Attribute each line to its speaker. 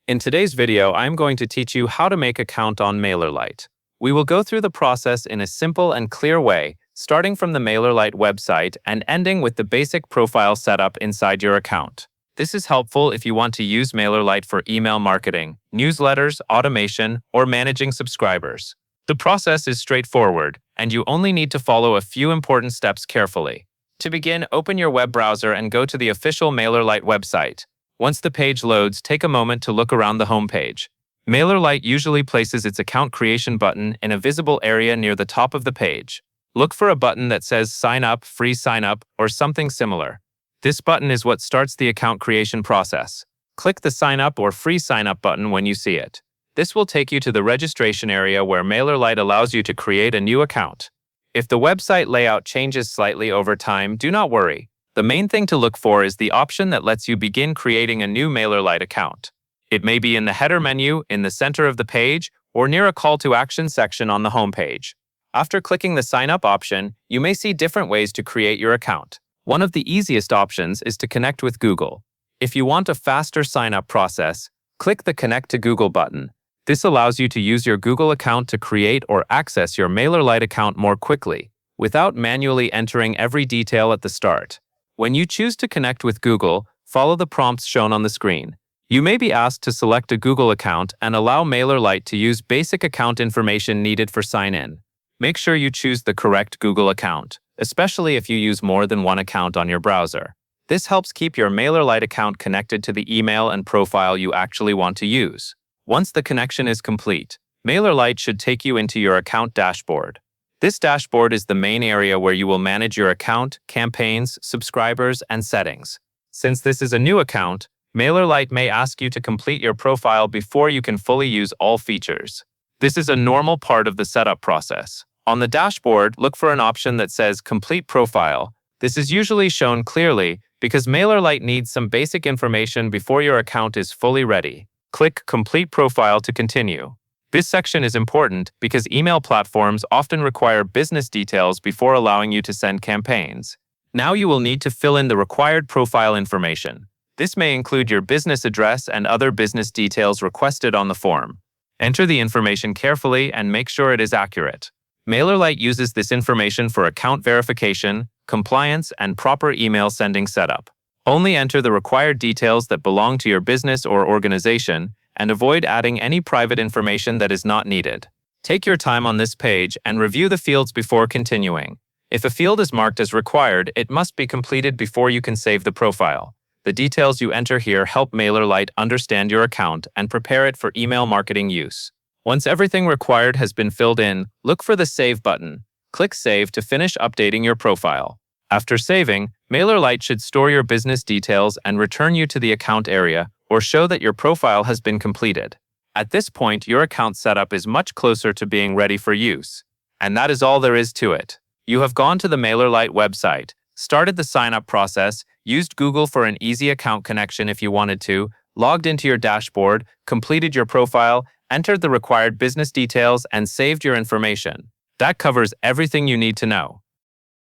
Speaker 1: In today's video, I'm going to teach you how to make an account on Mailerlite. We will go through the process in a simple and clear way, starting from the Mailerlite website and ending with the basic profile setup inside your account. This is helpful if you want to use Mailerlite for email marketing, newsletters, automation, or managing subscribers. The process is straightforward, and you only need to follow a few important steps carefully. To begin, open your web browser and go to the official Mailerlite website. Once the page loads, take a moment to look around the home page. Mailerlite usually places its account creation button in a visible area near the top of the page. Look for a button that says Sign Up, Free Sign Up, or something similar. This button is what starts the account creation process. Click the Sign Up or Free Sign Up button when you see it. This will take you to the registration area where Mailerlite allows you to create a new account. If the website layout changes slightly over time, do not worry. The main thing to look for is the option that lets you begin creating a new Mailerlite account. It may be in the header menu, in the center of the page, or near a call to action section on the home page. After clicking the Sign Up option, you may see different ways to create your account. One of the easiest options is to connect with Google. If you want a faster sign-up process, click the Connect to Google button. This allows you to use your Google account to create or access your Mailerlite account more quickly, without manually entering every detail at the start. When you choose to connect with Google, follow the prompts shown on the screen. You may be asked to select a Google account and allow Mailerlite to use basic account information needed for sign-in. Make sure you choose the correct Google account, especially if you use more than one account on your browser. This helps keep your Mailerlite account connected to the email and profile you actually want to use. Once the connection is complete, Mailerlite should take you into your account dashboard. This dashboard is the main area where you will manage your account, campaigns, subscribers, and settings. Since this is a new account, Mailerlite may ask you to complete your profile before you can fully use all features. This is a normal part of the setup process. On the dashboard, look for an option that says Complete Profile. This is usually shown clearly because Mailerlite needs some basic information before your account is fully ready. Click Complete Profile to continue. This section is important because email platforms often require business details before allowing you to send campaigns. Now you will need to fill in the required profile information. This may include your business address and other business details requested on the form. Enter the information carefully and make sure it is accurate. Mailerlite uses this information for account verification, compliance, and proper email sending setup. Only enter the required details that belong to your business or organization, and avoid adding any private information that is not needed. Take your time on this page and review the fields before continuing. If a field is marked as required, it must be completed before you can save the profile. The details you enter here help Mailerlite understand your account and prepare it for email marketing use. Once everything required has been filled in, look for the Save button. Click Save to finish updating your profile. After saving, Mailerlite should store your business details and return you to the account area or show that your profile has been completed. At this point, your account setup is much closer to being ready for use. And that is all there is to it. You have gone to the Mailerlite website, started the sign-up process, used Google for an easy account connection if you wanted to, logged into your dashboard, completed your profile, entered the required business details, and saved your information. That covers everything you need to know.